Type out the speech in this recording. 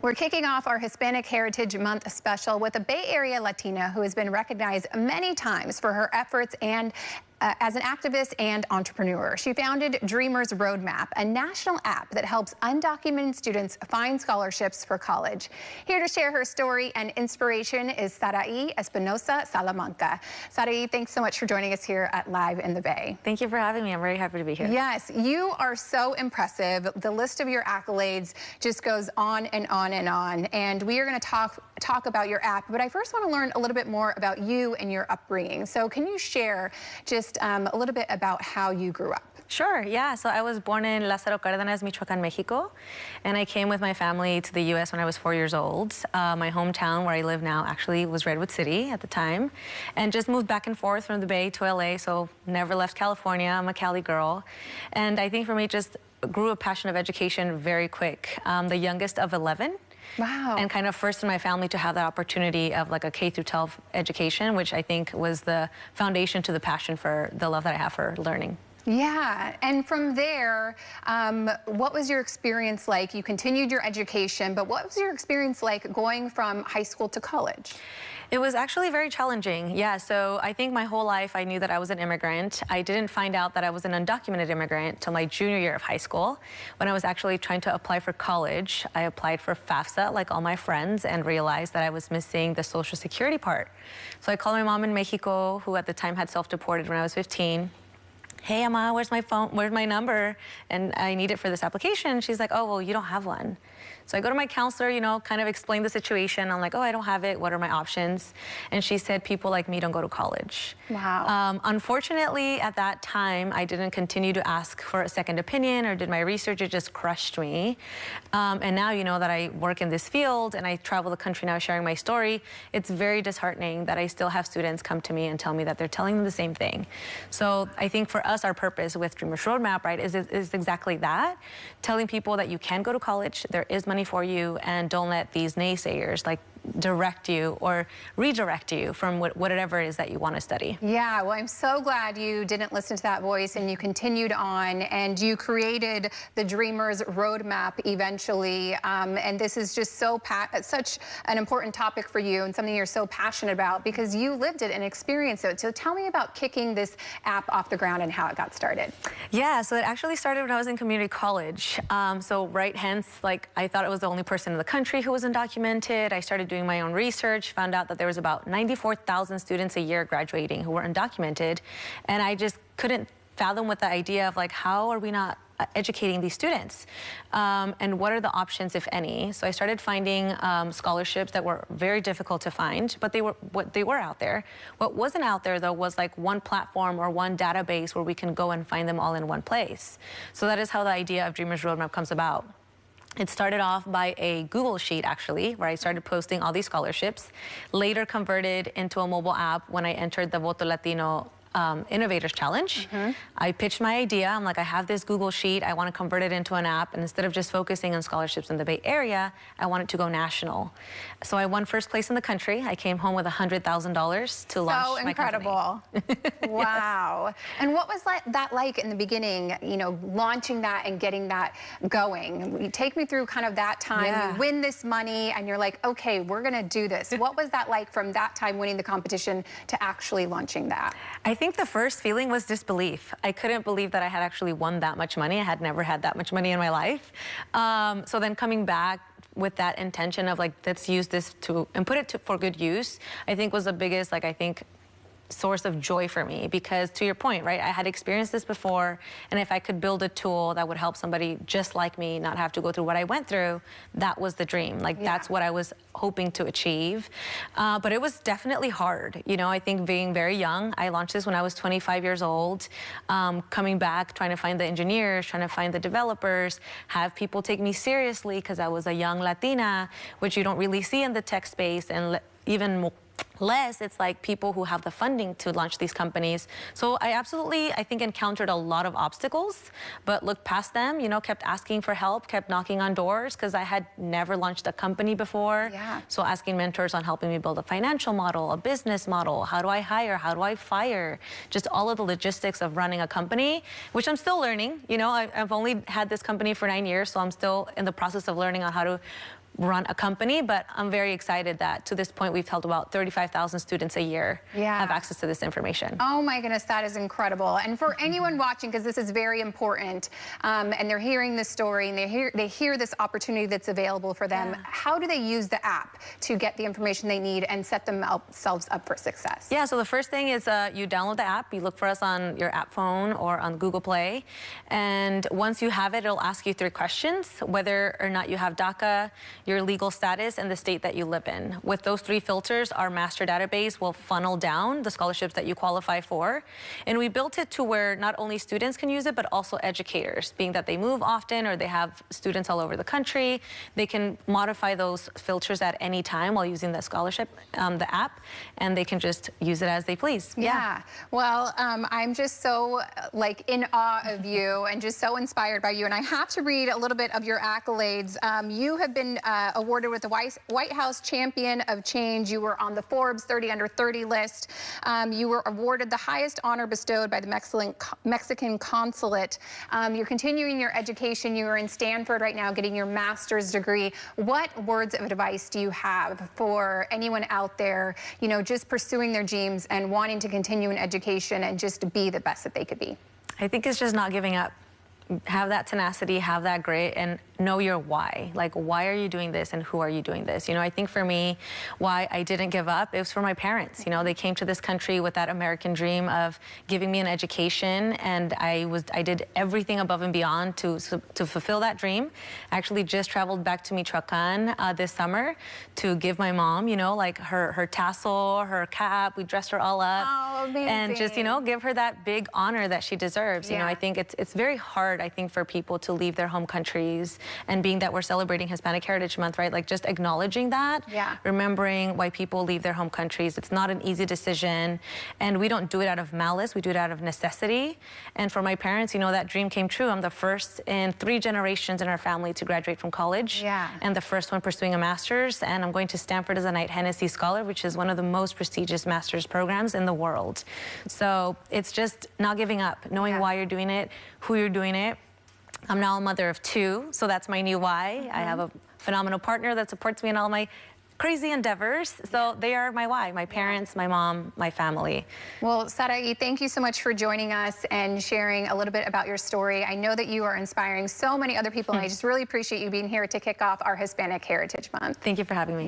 We're kicking off our Hispanic Heritage Month special with a Bay Area Latina who has been recognized many times for her efforts and as an activist and entrepreneur. She founded Dreamers Roadmap, a national app that helps undocumented students find scholarships for college. Here to share her story and inspiration is Sarahi Espinoza Salamanca. Sarahi, thanks so much for joining us here at Live in the Bay. Thank you for having me. I'm very happy to be here. Yes, you are so impressive. The list of your accolades just goes on and on and on. And we are going to talk about your app, but I first want to learn a little bit more about you and your upbringing. So can you share just a little bit about how you grew up? Sure, yeah. So I was born in Lázaro Cárdenas, Michoacán, Mexico, and I came with my family to the U.S. when I was 4 years old. My hometown, where I live now, actually was Redwood City at the time, and just moved back and forth from the Bay to L.A., so never left California. I'm a Cali girl. And I think for me, just grew a passion of education very quick. The youngest of 11. Wow. And kind of first in my family to have that opportunity of like a K through 12 education, which I think was the foundation to the passion for the love that I have for learning. Yeah, and from there, what was your experience like? You continued your education, but what was your experience like going from high school to college? It was actually very challenging. Yeah, so I think my whole life I knew that I was an immigrant. I didn't find out that I was an undocumented immigrant till my junior year of high school. When I was actually trying to apply for college, I applied for FAFSA like all my friends and realized that I was missing the Social Security part. So I called my mom in Mexico, who at the time had self-deported when I was 15. Hey, Emma, where's my phone? Where's my number? And I need it for this application. She's like, oh, well, you don't have one. So I go to my counselor, you know, kind of explain the situation. I'm like, oh, I don't have it. What are my options? And she said, people like me don't go to college. Wow. Unfortunately, at that time, I didn't continue to ask for a second opinion or did my research. It just crushed me. And now, you know, that I work in this field and I travel the country now sharing my story, it's very disheartening that I still have students come to me and tell me that they're telling them the same thing. So I think for us, our purpose with Dreamers Roadmap, right, is exactly that. Telling people that you can go to college, there is money for you, and don't let these naysayers like direct you or redirect you from whatever it is that you want to study. Yeah, well, I'm so glad you didn't listen to that voice and you continued on and you created the Dreamers Roadmap eventually. And this is just such an important topic for you and something you're so passionate about because you lived it and experienced it. So tell me about kicking this app off the ground and how it got started. Yeah, so it actually started when I was in community college. Hence, like I thought I was the only person in the country who was undocumented. I started doing my own research, found out that there was about 94,000 students a year graduating who were undocumented, and I just couldn't fathom with the idea of like, how are we not educating these students? And what are the options, if any? So I started finding scholarships that were very difficult to find, but they were out there. What wasn't out there, though, was like one platform or one database where we can go and find them all in one place. So that is how the idea of Dreamers Roadmap comes about. It started off by a Google sheet, actually, where I started posting all these scholarships, later converted into a mobile app when I entered the Voto Latino Innovators Challenge. I pitched my idea. I'm like, I have this Google sheet. I want to convert it into an app. And instead of just focusing on scholarships in the Bay Area, I want it to go national. So I won first place in the country. I came home with $100,000 to launch my company. So incredible. Wow. And what was that like in the beginning, you know, launching that and getting that going? Take me through kind of that time. Yeah. You win this money and you're like, okay, we're going to do this. What was that like from that time winning the competition to actually launching that? I think the first feeling was disbelief. I couldn't believe that I had actually won that much money. I had never had that much money in my life. So then coming back with that intention of like, let's use this and put it for good use, I think was the biggest, like, I think, source of joy for me, because to your point, right, I had experienced this before, and if I could build a tool that would help somebody just like me not have to go through what I went through, that was the dream. Like, that's what I was hoping to achieve. But it was definitely hard. You know, I think being very young, I launched this when I was 25 years old, coming back, trying to find the engineers, trying to find the developers, have people take me seriously because I was a young Latina, which you don't really see in the tech space, and even more less, it's like people who have the funding to launch these companies. So I think, encountered a lot of obstacles, but looked past them, you know, kept asking for help, kept knocking on doors, because I had never launched a company before. Yeah. So asking mentors on helping me build a financial model, a business model, how do I hire, how do I fire, just all of the logistics of running a company, which I'm still learning. You know, I've only had this company for 9 years, so I'm still in the process of learning on how to run a company, but I'm very excited that to this point we've held about 35,000 students a year have access to this information. Oh my goodness, that is incredible. And for anyone watching, because this is very important, and they're hearing this story and they hear this opportunity that's available for them, how do they use the app to get the information they need and set themselves up for success? Yeah, so the first thing is you download the app, you look for us on your app phone or on Google Play, and once you have it, it'll ask you 3 questions, whether or not you have DACA, your legal status, and the state that you live in. With those 3 filters, our master database will funnel down the scholarships that you qualify for. And we built it to where not only students can use it, but also educators, being that they move often or they have students all over the country. They can modify those filters at any time while using the scholarship, the app, and they can just use it as they please. Yeah. Well, I'm just so in awe of you and just so inspired by you. And I have to read a little bit of your accolades. You have been awarded with the White House Champion of Change. You were on the Forbes 30 Under 30 list. You were awarded the highest honor bestowed by the Mexican Consulate. You're continuing your education. You are in Stanford right now getting your master's degree. What words of advice do you have for anyone out there, you know, just pursuing their dreams and wanting to continue in education and just be the best that they could be? I think it's just not giving up. Have that tenacity, have that grit, and know your why. Like, why are you doing this and who are you doing this? You know, I think for me, why I didn't give up, it was for my parents. You know, they came to this country with that American dream of giving me an education, and I did everything above and beyond to fulfill that dream. I actually just traveled back to Michoacan this summer to give my mom, you know, like her tassel, her cap. We dressed her all up. Oh, amazing. And just, you know, give her that big honor that she deserves. You know, I think it's very hard, I think, for people to leave their home countries, and being that we're celebrating Hispanic Heritage Month, right? Like, just acknowledging that, remembering why people leave their home countries. It's not an easy decision, and we don't do it out of malice. We do it out of necessity. And for my parents, you know, that dream came true. I'm the first in 3 generations in our family to graduate from college, and the first one pursuing a master's. And I'm going to Stanford as a Knight Hennessy Scholar, which is one of the most prestigious master's programs in the world. So it's just not giving up, knowing why you're doing it, who you're doing it. I'm now a mother of 2, so that's my new why. I have a phenomenal partner that supports me in all my crazy endeavors. So they are my why, my parents, my mom, my family. Well, Sarahi, thank you so much for joining us and sharing a little bit about your story. I know that you are inspiring so many other people, and I just really appreciate you being here to kick off our Hispanic Heritage Month. Thank you for having me.